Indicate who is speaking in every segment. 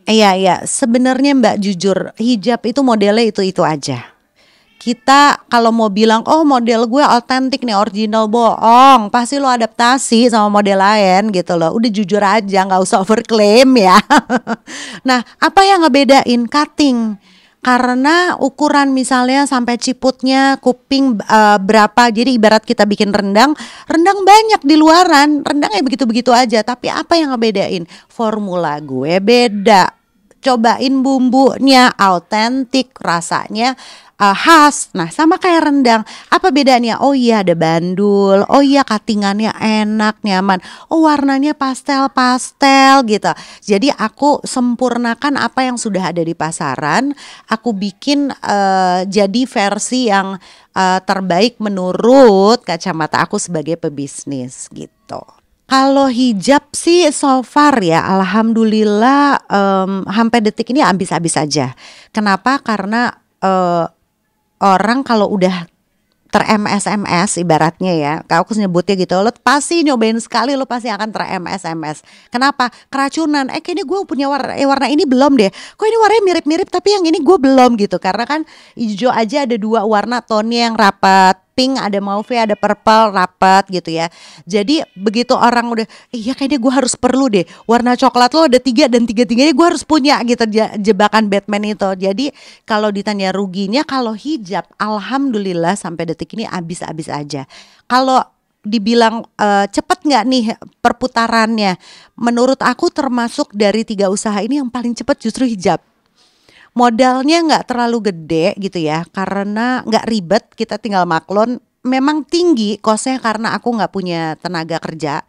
Speaker 1: Iya iya, sebenarnya Mbak jujur, hijab itu modelnya itu-itu aja. Kita kalau mau bilang, "Oh model gue autentik nih, original," bohong, pasti lo adaptasi sama model lain gitu loh. Udah jujur aja, nggak usah overclaim ya. Nah, apa yang ngebedain? Cutting. Karena ukuran misalnya sampai ciputnya, kuping berapa. Jadi ibarat kita bikin rendang, rendang banyak di luaran, rendangnya begitu-begitu aja. Tapi apa yang ngebedain? Formula gue beda. Cobain bumbunya autentik, rasanya khas. Nah, sama kayak rendang. Apa bedanya? Oh iya ada bandul. Oh iya cuttingannya enak, nyaman. Oh warnanya pastel-pastel gitu. Jadi aku sempurnakan apa yang sudah ada di pasaran. Aku bikin jadi versi yang terbaik menurut kacamata aku sebagai pebisnis gitu. Kalau hijab sih so far ya alhamdulillah sampai detik ini habis-habis aja. Kenapa? Karena orang kalau udah ter-MS ibaratnya ya, kalau aku nyebutnya gitu, lo pasti nyobain sekali lo pasti akan ter-MS. Kenapa? Keracunan. Kayaknya gue punya warna ini belum deh. Kok ini warnanya mirip-mirip tapi yang ini gue belum gitu. Karena kan hijau aja ada dua warna tonnya yang rapat. Pink ada mauve ada purple rapat gitu ya. Jadi begitu orang udah iya kayaknya gue harus perlu deh warna coklat lo ada tiga dan tiga-tiganya gue harus punya gitu jebakan Batman itu. Jadi kalau ditanya ruginya kalau hijab alhamdulillah sampai detik ini habis-habis aja. Kalau dibilang cepet nggak nih perputarannya, menurut aku termasuk dari tiga usaha ini yang paling cepet justru hijab. Modalnya nggak terlalu gede gitu ya, karena nggak ribet, kita tinggal maklun. Memang tinggi kosnya karena aku nggak punya tenaga kerja,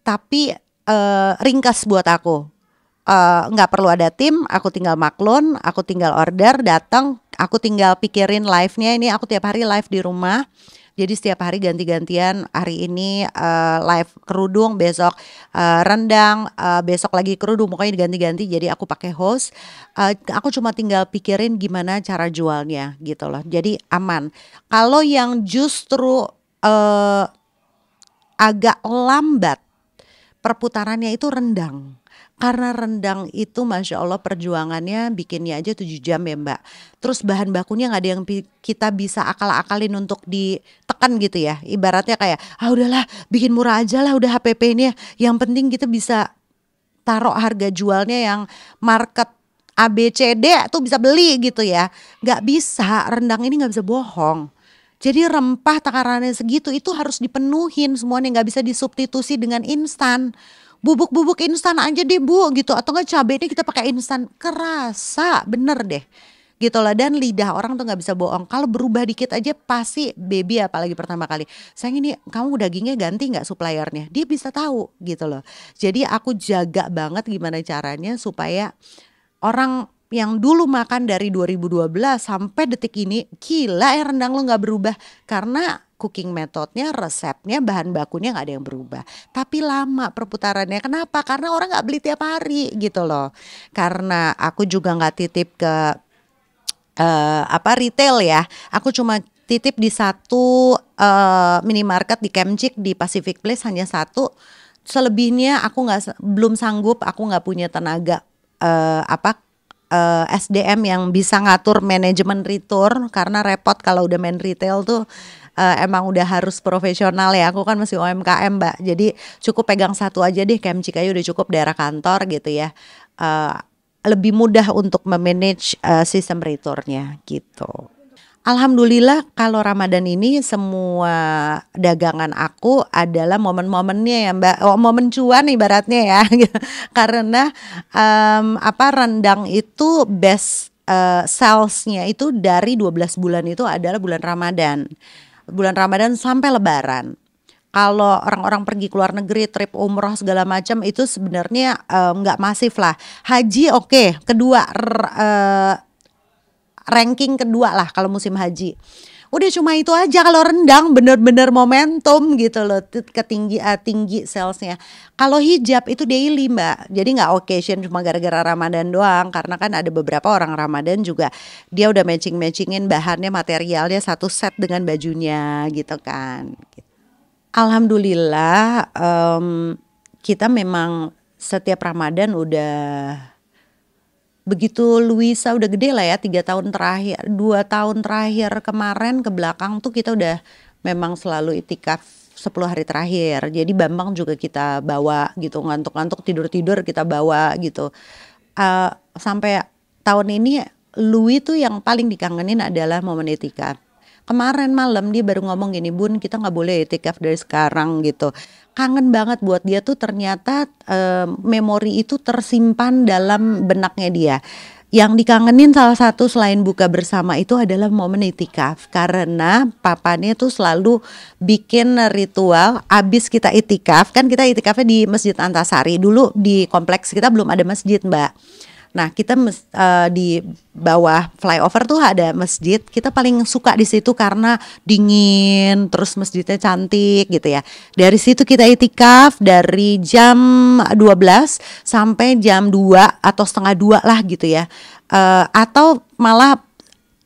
Speaker 1: tapi ringkas buat aku. Nggak perlu ada tim, aku tinggal maklun, aku tinggal order, datang, aku tinggal pikirin live-nya. Ini aku tiap hari live di rumah. Jadi setiap hari ganti-gantian, hari ini live kerudung, besok rendang, besok lagi kerudung, pokoknya diganti-ganti. Jadi aku pakai host, aku cuma tinggal pikirin gimana cara jualnya gitu loh. Jadi aman. Kalau yang justru agak lambat perputarannya itu rendang. Karena rendang itu Masya Allah perjuangannya bikinnya aja 7 jam ya Mbak. Terus bahan bakunya gak ada yang kita bisa akal-akalin untuk ditekan gitu ya. Ibaratnya kayak udahlah bikin murah aja lah udah HPP-nya. Yang penting kita bisa taruh harga jualnya yang market ABCD tuh bisa beli gitu ya. Gak bisa, rendang ini gak bisa bohong. Jadi rempah takarannya segitu itu harus dipenuhin semuanya, nggak bisa disubstitusi dengan instan. Bubuk-bubuk instan aja deh bu gitu, atau enggak cabenya kita pakai instan, kerasa bener deh gitu lah. Dan lidah orang tuh nggak bisa bohong, kalau berubah dikit aja pasti baby apalagi pertama kali, sayang ini kamu dagingnya ganti nggak suppliernya, dia bisa tahu gitu loh. Jadi aku jaga banget gimana caranya supaya orang yang dulu makan dari 2012 sampai detik ini, gila ya rendang lo nggak berubah. Karena cooking metodenya, resepnya, bahan bakunya nggak ada yang berubah. Tapi lama perputarannya. Kenapa? Karena orang nggak beli tiap hari gitu loh. Karena aku juga nggak titip ke retail ya. Aku cuma titip di satu minimarket di Kemcik di Pacific Place, hanya satu. Selebihnya aku belum sanggup, aku nggak punya tenaga SDM yang bisa ngatur manajemen return, karena repot kalau udah main retail tuh. Emang udah harus profesional ya, aku kan masih UMKM Mbak, jadi cukup pegang satu aja deh, Kemcik aja udah cukup, daerah kantor gitu ya. Lebih mudah untuk memanage sistem returnnya gitu. Alhamdulillah kalau Ramadan ini semua dagangan aku adalah momen-momennya ya Mbak, momen cuan ibaratnya ya. Karena rendang itu best salesnya itu dari 12 bulan itu adalah bulan Ramadan. Bulan Ramadan sampai Lebaran. Kalau orang-orang pergi ke luar negeri, trip umroh segala macam itu sebenarnya nggak masif lah. Haji oke, kedua ranking kedua lah kalau musim haji. Udah cuma itu aja. Kalau rendang bener-bener momentum gitu loh, tinggi salesnya. Kalau hijab itu daily Mbak, jadi nggak occasion cuma gara-gara Ramadan doang. Karena kan ada beberapa orang Ramadan juga dia udah matchingin bahannya, materialnya satu set dengan bajunya gitu kan. Alhamdulillah kita memang setiap Ramadan udah Begitu Luisa udah gede lah ya, 3 tahun terakhir, 2 tahun terakhir kemarin ke belakang tuh kita udah memang selalu itikaf 10 hari terakhir. Jadi Bambang juga kita bawa gitu, ngantuk-ngantuk tidur-tidur kita bawa gitu. Sampai tahun ini Louis tuh yang paling dikangenin adalah momen itikaf. Kemarin malam dia baru ngomong gini, Bun kita nggak boleh itikaf dari sekarang gitu. Kangen banget buat dia tuh ternyata memori itu tersimpan dalam benaknya dia. Yang dikangenin salah satu selain buka bersama itu adalah momen itikaf. Karena papanya tuh selalu bikin ritual abis kita itikaf. Kan kita itikafnya di Masjid Antasari. Dulu di kompleks kita belum ada masjid, Mbak. Nah kita di bawah flyover tuh ada masjid. Kita paling suka di situ karena dingin, terus masjidnya cantik gitu ya. Dari situ kita itikaf dari jam 12 sampai jam 2 atau setengah 2 lah gitu ya. Atau malah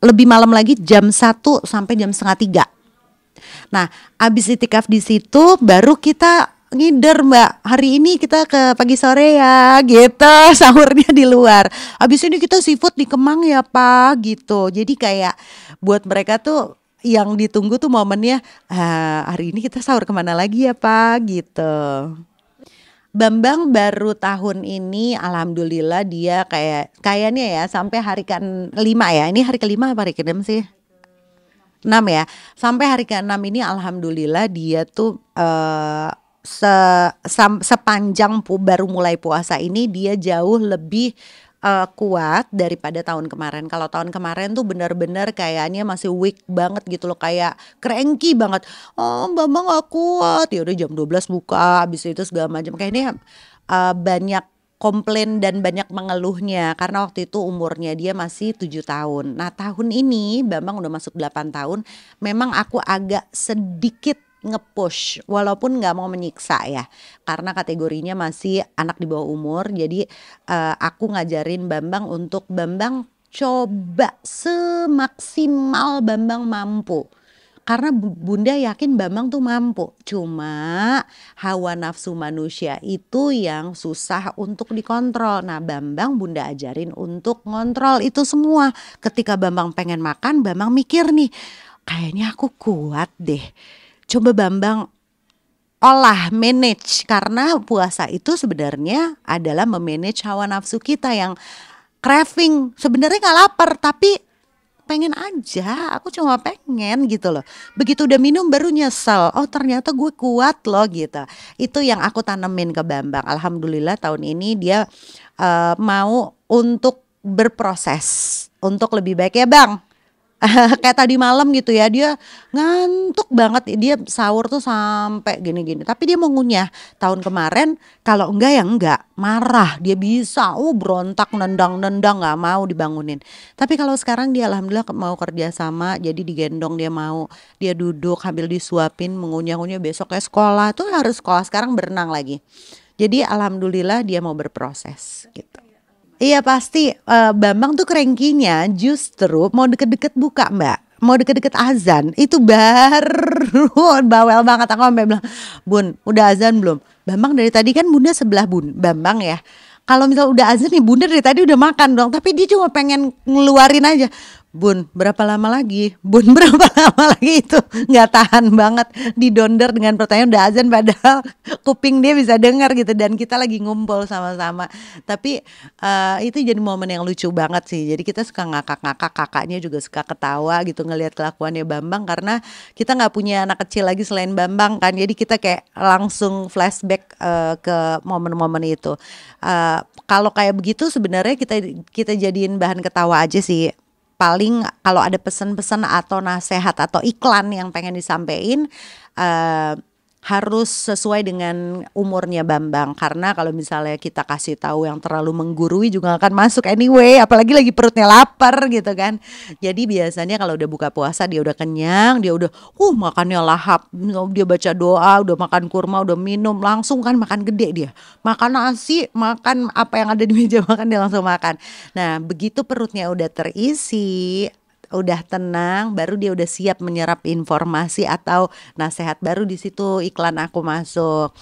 Speaker 1: lebih malam lagi jam 1 sampai jam setengah 3. Nah, abis itikaf di situ baru kita ngider, Mbak. Hari ini kita ke pagi sore ya gitu. Sahurnya di luar. Abis ini kita seafood di Kemang ya Pak gitu. Jadi kayak buat mereka tuh yang ditunggu tuh momennya, hari ini kita sahur kemana lagi ya Pak gitu. Bambang baru tahun ini alhamdulillah dia kayaknya ya sampai hari ke-5 ya. Ini hari ke-5 apa hari ke-6 sih? 6 ya. Sampai hari ke-6 ini alhamdulillah dia tuh sepanjang baru mulai puasa ini dia jauh lebih kuat daripada tahun kemarin. Kalau tahun kemarin tuh benar-benar kayaknya masih weak banget gitu loh, kayak cranky banget. Oh, Bambang gak kuat. Ya udah jam 12 buka, habis itu segala macam. Kayaknya banyak komplain dan banyak mengeluhnya karena waktu itu umurnya dia masih 7 tahun. Nah, tahun ini Bambang udah masuk 8 tahun. Memang aku agak sedikit nge-push walaupun nggak mau menyiksa ya, karena kategorinya masih anak di bawah umur. Jadi aku ngajarin Bambang untuk Bambang coba semaksimal Bambang mampu. Karena Bunda yakin Bambang tuh mampu. Cuma hawa nafsu manusia itu yang susah untuk dikontrol. Nah, Bambang Bunda ajarin untuk ngontrol itu semua. Ketika Bambang pengen makan, Bambang mikir nih, kayaknya aku kuat deh. Coba Bambang olah, manage, karena puasa itu sebenarnya adalah memanage hawa nafsu kita yang craving. Sebenarnya nggak lapar tapi pengen aja, aku cuma pengen gitu loh. Begitu udah minum baru nyesel, oh ternyata gue kuat loh gitu. Itu yang aku tanemin ke Bambang. Alhamdulillah tahun ini dia mau untuk berproses untuk lebih baik ya Bang. Kayak tadi malam gitu ya, dia ngantuk banget, dia sahur tuh sampai gini-gini. Tapi dia mau ngunyah. Tahun kemarin kalau enggak ya enggak, marah dia bisa, berontak nendang-nendang nggak mau dibangunin. Tapi kalau sekarang dia alhamdulillah mau kerja sama, jadi digendong dia mau, dia duduk sambil disuapin mengunyah-ngunyah. Besok kayak sekolah tuh harus sekolah, sekarang berenang lagi. Jadi alhamdulillah dia mau berproses gitu. Iya pasti Bambang tuh cranky-nya justru mau deket-deket buka Mbak, mau deket-deket azan itu baru bawel banget. Aku sampai bilang, Bun udah azan belum? Bambang dari tadi kan Bunda sebelah Bambang ya. Kalau misal udah azan nih Bunda dari tadi udah makan dong. Tapi dia cuma pengen ngeluarin aja, Bun berapa lama lagi? Bun berapa lama lagi? Itu nggak tahan banget didonder dengan pertanyaan udah azan padahal kuping dia bisa dengar gitu dan kita lagi ngumpul sama-sama. Tapi itu jadi momen yang lucu banget sih. Jadi kita suka ngakak-ngakak, kakaknya juga suka ketawa gitu ngelihat kelakuannya Bambang karena kita nggak punya anak kecil lagi selain Bambang kan. Jadi kita kayak langsung flashback ke momen-momen itu. Kalau kayak begitu sebenarnya kita jadiin bahan ketawa aja sih. Paling kalau ada pesan-pesan atau nasihat atau iklan yang pengen disampaikan harus sesuai dengan umurnya Bambang, karena kalau misalnya kita kasih tahu yang terlalu menggurui juga akan masuk anyway, apalagi lagi perutnya lapar gitu kan. Jadi biasanya kalau udah buka puasa dia udah kenyang, dia udah makannya lahap, dia baca doa, udah makan kurma, udah minum, langsung kan makan gede dia. Makan nasi, makan apa yang ada di meja makan dia langsung makan. Nah, begitu perutnya udah terisi, udah tenang, baru dia udah siap menyerap informasi atau nasihat, baru di situ iklan aku masuk.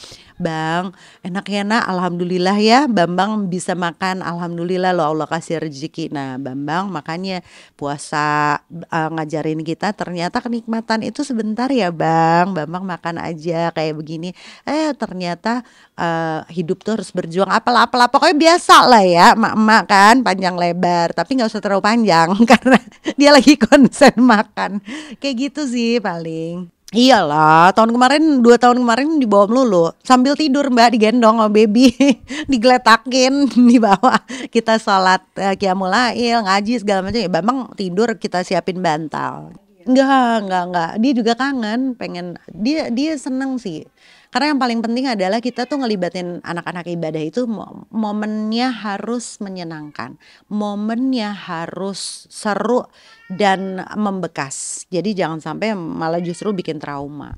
Speaker 1: Bang, enak ya nak, alhamdulillah ya Bambang bisa makan, alhamdulillah loh Allah kasih rezeki. Nah Bambang makanya puasa ngajarin kita ternyata kenikmatan itu sebentar ya Bang. Bambang makan aja kayak begini. Ternyata hidup tuh harus berjuang apalah pokoknya biasa lah ya emak-emak kan panjang lebar tapi nggak usah terlalu panjang karena dia lagi konsen makan kayak gitu sih paling. Iyalah, tahun kemarin 2 tahun kemarin dibawa melulu sambil tidur Mbak digendong sama baby digeletakin di bawah kita sholat qiyamul lail ngaji segala macam ya Bambang tidur kita siapin bantal. Enggak. Dia juga kangen, pengen dia seneng sih. Karena yang paling penting adalah kita tuh ngelibatin anak-anak ibadah itu momennya harus menyenangkan, momennya harus seru dan membekas. Jadi jangan sampai malah justru bikin trauma.